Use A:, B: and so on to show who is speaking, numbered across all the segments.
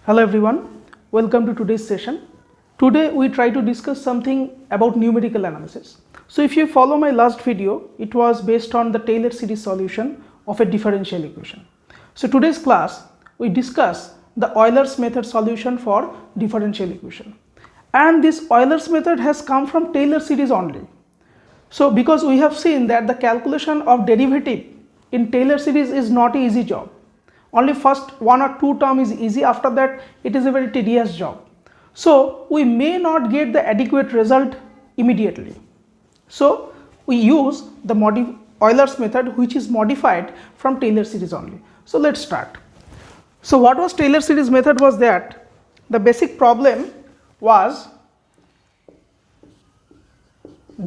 A: Hello everyone, welcome to today's session. Today we try to discuss something about numerical analysis. So if you follow my last video, it was based on the Taylor series solution of a differential equation. So today's class we discuss the Euler's method solution for differential equation. And this Euler's method has come from Taylor series only. So because we have seen that the calculation of derivative in Taylor series is not an easy job. Only first one or two term is easy, after that it is a very tedious job. So we may not get the adequate result immediately. So we use the Euler's method, which is modified from Taylor series only. So let's start. So what was Taylor series method was that the basic problem was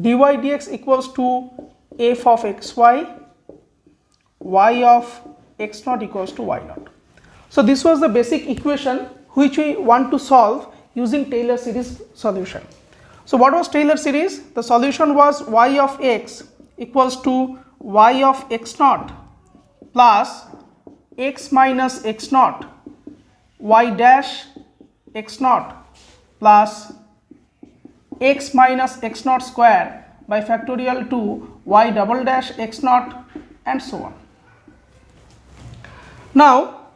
A: dy dx equals to f of xy, y of x naught equals to y naught. So this was the basic equation which we want to solve using Taylor series solution. So what was Taylor series? The solution was y of x equals to y of x naught plus x minus x naught, y dash x naught plus x minus x naught square by factorial to y double dash x naught, and so on. Now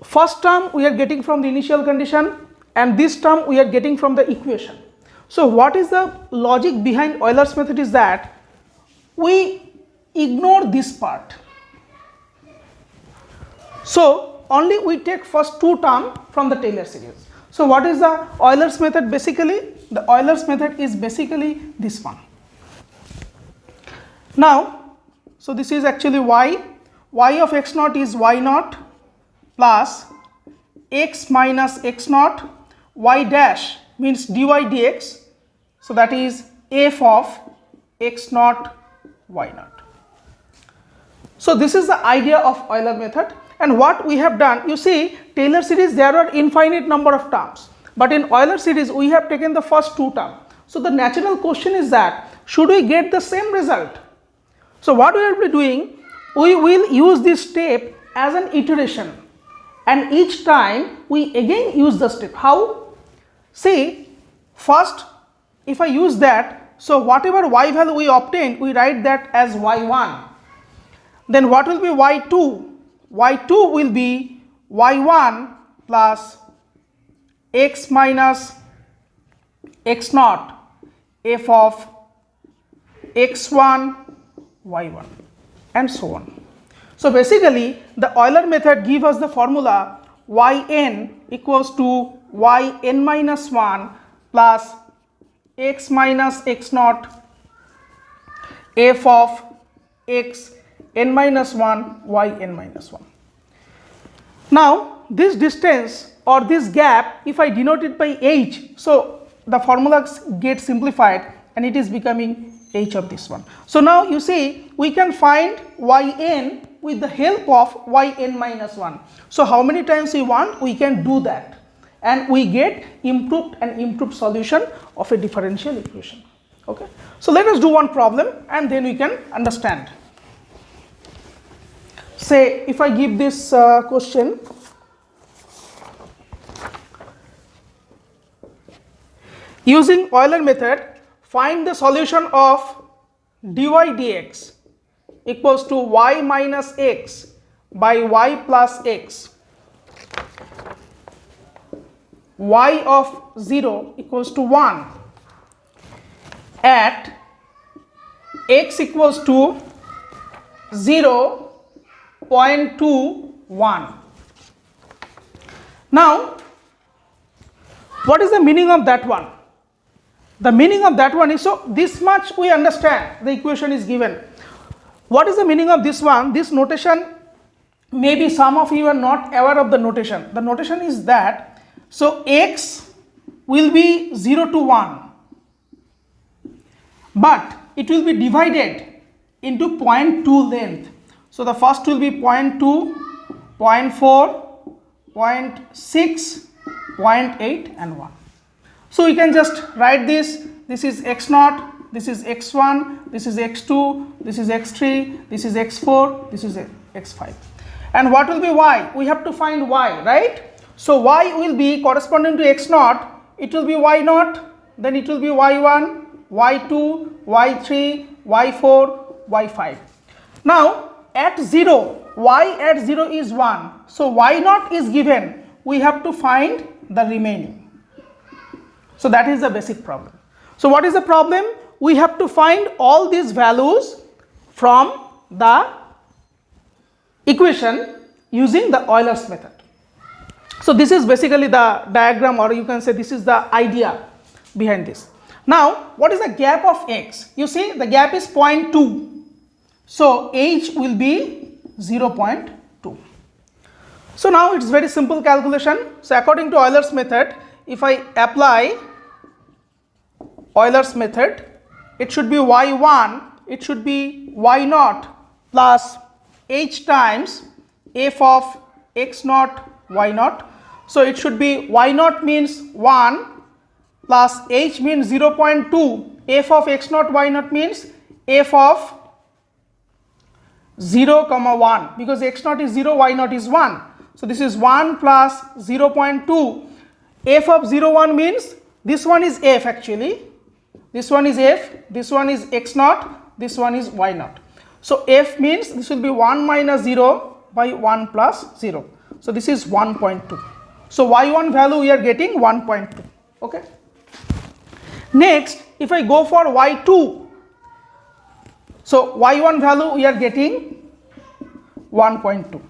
A: first term we are getting from the initial condition, and this term we are getting from the equation. So what is the logic behind Euler's method is that we ignore this part. So only we take first two term from the Taylor series. So what is the Euler's method basically? The Euler's method is basically this one. Now, so this is actually y of x naught is y naught plus x minus x naught, y dash means dy dx, so that is f of x naught y naught. So this is the idea of Euler method, and what we have done, you see Taylor series there are infinite number of terms, but in Euler series we have taken the first two terms. So the natural question is that should we get the same result? So what we will be doing, we will use this step as an iteration, and each time we again use the step. How? See, first if I use that, so whatever y value we obtained, we write that as y1. Then what will be y2? Y2 will be y1 plus x minus x naught f of x1 y1, and so on. So basically the Euler method gives us the formula yn equals to yn minus 1 plus x minus x naught f of x n minus 1 yn minus 1. Now this distance or this gap, if I denote it by h, so the formula gets simplified and it is becoming h of this one. So now you see we can find yn with the help of yn minus 1. So how many times we want, we can do that, and we get improved solution of a differential equation. Okay, so let us do one problem and then we can understand. Say if I give this question, using Euler method find the solution of dy dx equals to y minus x by y plus x, y of 0 equals to 1 at x equals to 0.21. Now what is the meaning of that one? The meaning of that one is, so this much we understand, the equation is given. What is the meaning of this one? This notation, maybe some of you are not aware of the notation. The notation is that, so x will be 0 to 1, but it will be divided into 0.2 length. So the first will be 0.2, 0.4, 0.6, 0.8 and 1. So we can just write this is x naught, this is x1, this is x2, this is x3, this is x4, this is x5. And what will be y? We have to find y, right? So y will be corresponding to x naught, it will be y naught, then it will be y1, y2, y3, y4, y5. Now at 0, y at 0 is 1. So y naught is given, we have to find the remaining. So that is the basic problem. So what is the problem? We have to find all these values from the equation using the Euler's method. So this is basically the diagram, or you can say this is the idea behind this. Now what is the gap of x? You see the gap is 0.2. So h will be 0.2. So now it's very simple calculation. So according to Euler's method, if I apply Euler's method, it should be y1, it should be y naught plus h times f of x naught y naught. So it should be y naught means 1 plus h means 0.2, f of x naught y naught means f of 0 comma 1, because x naught is 0, y naught is 1. So this is 1 plus 0.2, f of 0 1 means this one is f actually, this one is f, this one is x naught, this one is y naught. So f means this will be 1 minus 0 by 1 plus 0. So this is 1.2. So y1 value we are getting 1.2. Okay. Next, if I go for y2, so y1 value we are getting 1.2.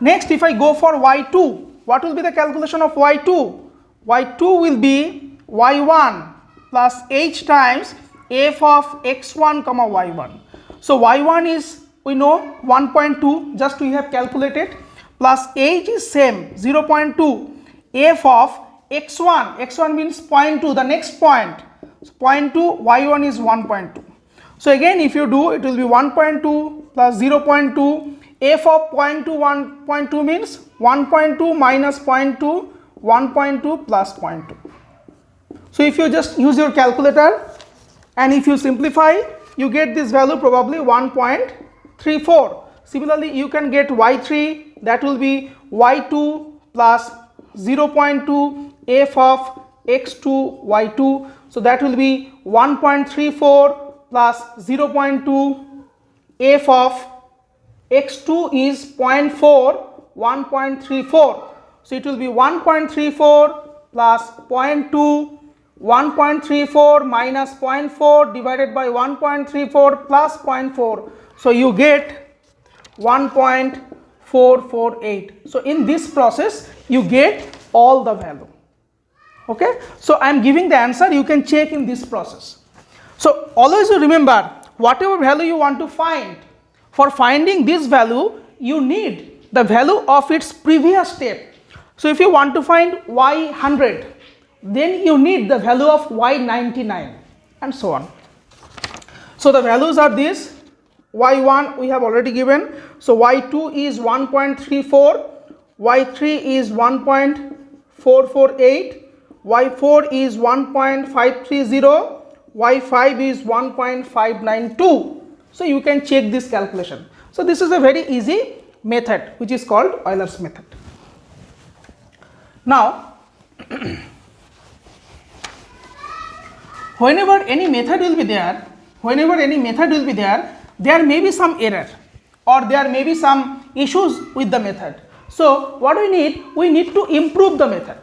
A: Next, if I go for y2, what will be the calculation of y2? y2 will be y1 plus h times f of x1 comma y1. So y1 is, we know, 1.2, just we have calculated, plus h is same 0.2, f of x1 means 0.2, the next point, so 0.2, y1 is 1.2. So again if you do, it will be 1.2 plus 0.2, f of 0.2 1.2 means 1.2 minus 0.2, 1.2 plus 0.2. So if you just use your calculator and if you simplify, you get this value probably 1.34. Similarly, you can get y3, that will be y2 plus 0.2 f of x2 y2. So that will be 1.34 plus 0.2 f of x2 is 0.4, 1.34. So it will be 1.34 plus 0.2, 1.34 minus 0.4 divided by 1.34 plus 0.4. So you get 1.448. So in this process you get all the value. Okay. So I am giving the answer, you can check in this process. So always you remember, whatever value you want to find, for finding this value you need the value of its previous step. So if you want to find y100, then you need the value of y99 and so on. So the values are these. y1 we have already given, so y2 is 1.34, y3 is 1.448, y4 is 1.530, y5 is 1.592. So you can check this calculation. So this is a very easy method which is called Euler's method. Now whenever any method will be there, there may be some error or there may be some issues with the method. So what we need to improve the method.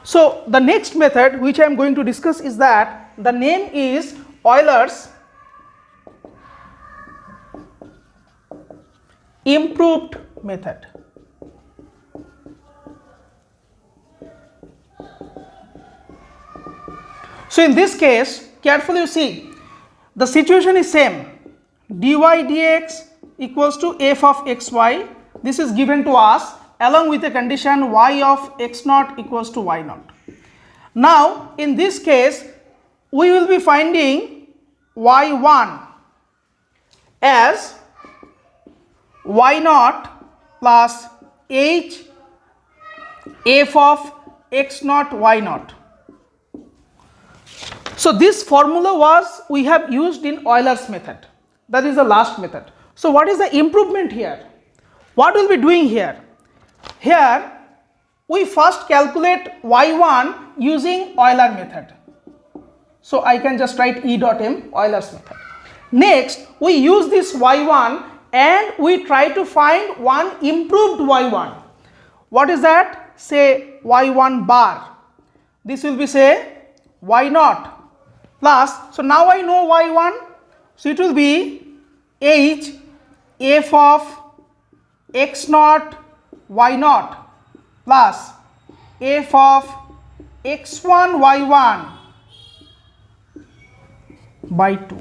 A: So the next method which I am going to discuss is that the name is Euler's improved method. So in this case, carefully you see, the situation is same, dy dx equals to f of xy, this is given to us along with the condition y of x naught equals to y naught. Now in this case we will be finding y1 as y naught plus h f of x naught y naught. So this formula was we have used in Euler's method, that is the last method. So what is the improvement here? What we will be doing here? here we first calculate y1 using Euler method. So I can just write E dot m, Euler's method. Next, we use this y1 and we try to find one improved y1. What is that? Say y1 bar. This will be say y0 plus, so now I know y1, so it will be h f of x0 y0 plus f of x1 y1 by 2.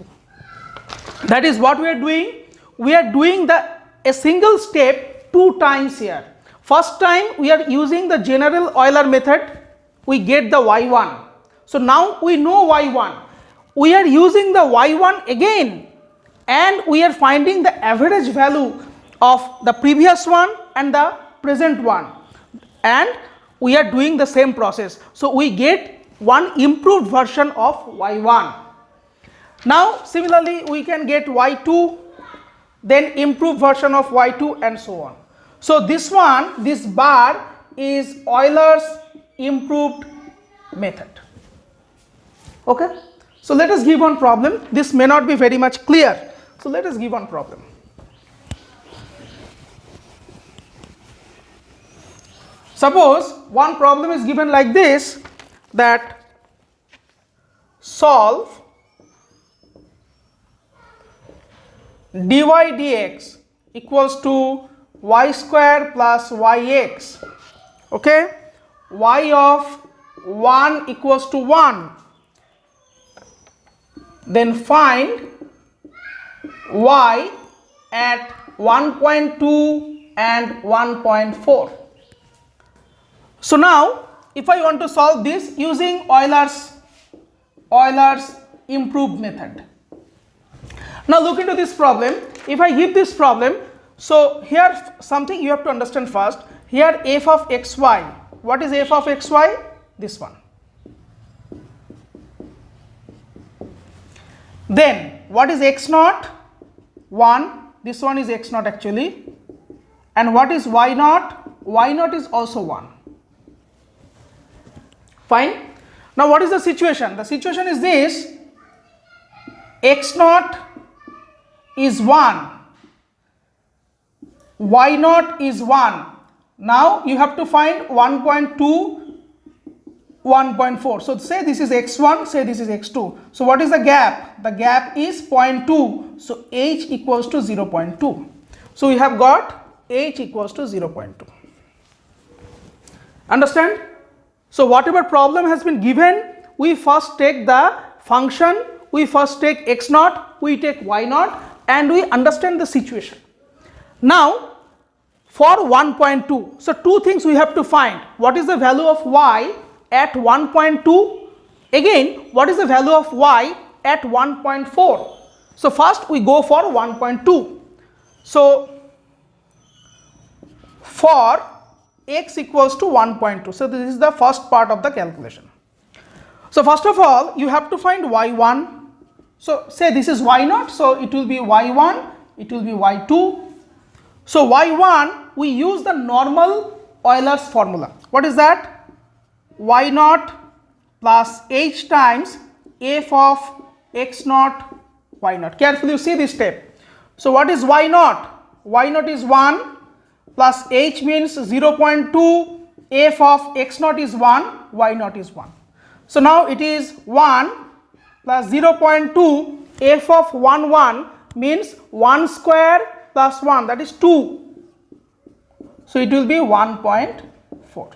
A: That is what we are doing. We are doing a single step 2 times here. First time we are using the general Euler method, we get the y1. So now we know y1. We are using the y1 again and we are finding the average value of the previous one and the present one, and we are doing the same process. So we get one improved version of y1. Now similarly we can get y2, then improved version of y2 and so on. So this one, this bar is Euler's improved method. Okay. So let us give one problem. This may not be very much clear. So let us give one problem. Suppose one problem is given like this, that solve dy dx equals to y square plus yx, okay, y of 1 equals to 1, then find y at 1.2 and 1.4. So now if I want to solve this using Euler's improved method. Now look into this problem. If I give this problem, so here something you have to understand first. Here f of xy. What is f of xy? This one. Then what is x0? 1. This one is x0 actually. And what is y0? Y0 is also 1. Fine. Now what is the situation? The situation is this: x0 is 1, y0 is 1. Now you have to find 1.2, 1.4. So say this is x1, say this is x2. So what is the gap? The gap is 0.2. So h equals to 0.2. So we have got h equals to 0.2. Understand? So whatever problem has been given, we first take the function, we first take x0, we take y0, and we understand the situation. Now for 1.2, so two things we have to find. What is the value of y at 1.2? Again, what is the value of y at 1.4? So first we go for 1.2. So for x equals to 1.2. So this is the first part of the calculation. So first of all you have to find y1. So say this is y0, so it will be y1, it will be y2. So y1 we use the normal Euler's formula. What is that? y0 plus h times f of x0 y0. Carefully you see this step. So what is y0? y0 is 1 plus h means 0.2, f of x0 is 1, y0 is 1. So now it is 1 plus 0.2, f of 1 means 1 square plus 1, that is 2. So it will be 1.4.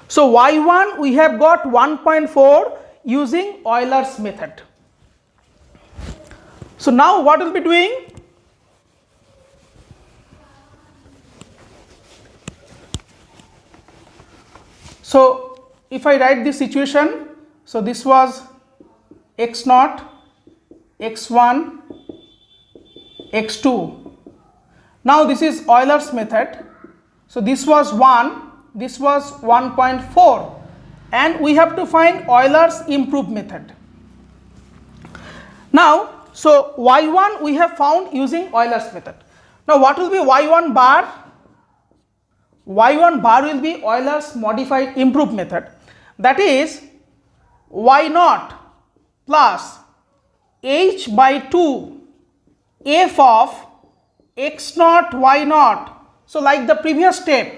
A: So y1 we have got 1.4 using Euler's method. So now what we'll be doing? So if I write this situation, so this was x0, x1, x2. Now this is Euler's method. So this was 1, this was 1.4, and we have to find Euler's improved method. Now so y1 we have found using Euler's method. Now what will be y1 bar? y1 bar will be Euler's modified improved method. That is y naught plus h by 2 f of x naught y naught. So like the previous step,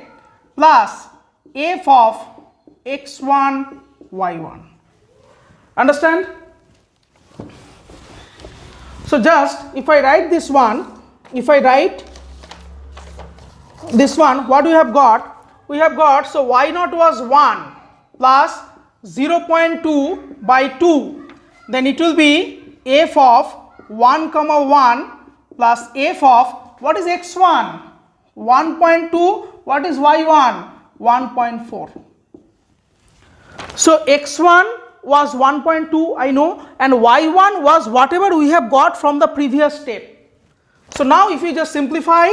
A: plus f of x1 y1. Understand? So just if I write this one, what we have got? We have got, so y naught was 1 plus 0.2 by 2, then it will be f of 1 comma 1 plus f of, what is x1? 1.2, what is y1? 1.4. So x1 was 1.2, I know, and y1 was whatever we have got from the previous step. So now if you just simplify,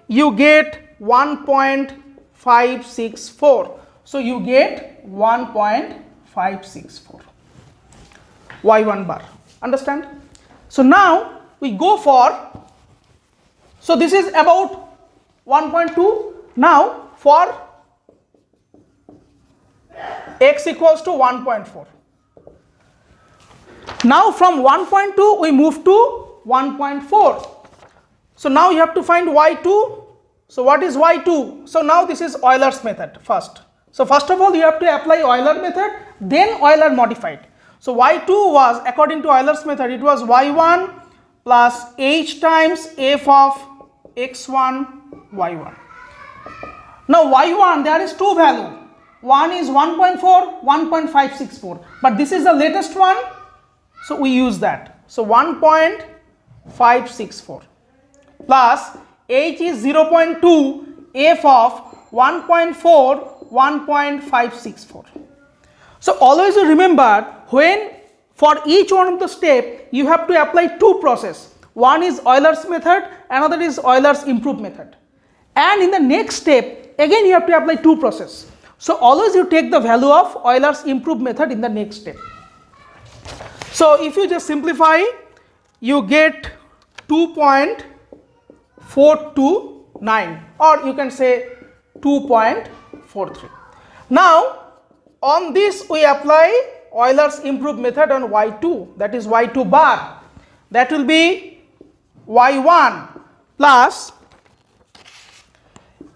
A: you get 1.564. So you get 1.564 y1 bar. Understand? So now we go for, so this is about 1.2. Now for x equals to 1.4. Now from 1.2 we move to 1.4. So now you have to find y2. So what is y2? So now this is Euler's method first. So first of all you have to apply Euler method, then Euler modified. So y2 was, according to Euler's method, it was y1 plus h times f of x1 y1. Now y1, there is two value. One is 1.4, 1.564, but this is the latest one, so we use that. So 1.564 plus h is 0.2, f of 1.4, 1.564. So always remember, when for each one of the step you have to apply two process. One is Euler's method, another is Euler's improved method, and in the next step again you have to apply two process. So always you take the value of Euler's improved method in the next step. So if you just simplify, you get 2.429, or you can say 2.43. Now on this we apply Euler's improved method on y2, that is y2 bar. That will be y1 plus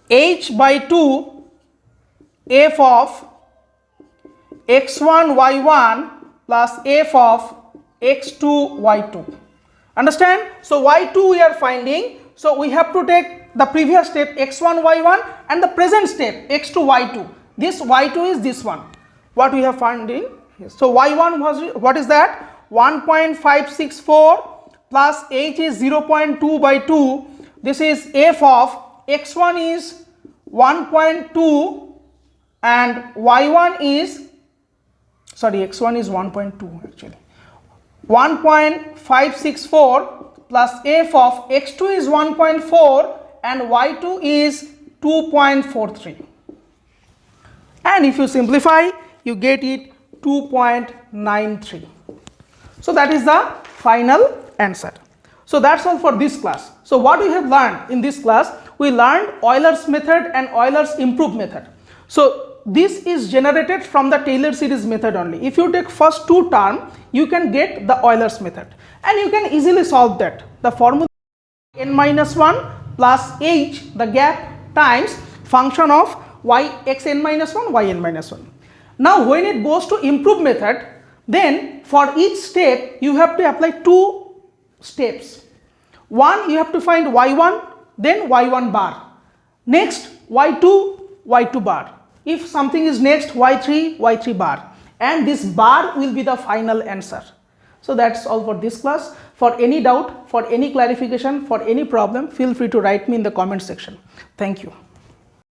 A: h by 2 f of x1 y1 plus f of x2 y2. Understand? So y2 we are finding, so we have to take the previous step x1 y1 and the present step x2 y2. This y2 is this one, what we have found in here. So y1 was, what is that? 1.564 plus h is 0.2 by 2. This is f of x1 is 1.2 and y1 is, sorry, x1 is 1.2 actually. 1.564 plus f of x2 is 1.4 and y2 is 2.43. And if you simplify, you get it 2.93. So that is the final answer. So that's all for this class. So what we have learned in this class, we learned Euler's method and Euler's improved method. So this is generated from the Taylor series method only. If you take first two terms, you can get the Euler's method and you can easily solve that. The formula n minus 1 plus h, the gap, times function of y x n minus 1 y n minus 1. Now when it goes to improved method, then for each step you have to apply two steps. One, you have to find y1, then y1 bar. Next y2, y2 bar. If something is next, y3, y3 bar, and this bar will be the final answer. So that's all for this class. For any doubt, for any clarification, for any problem, feel free to write me in the comment section. Thank you.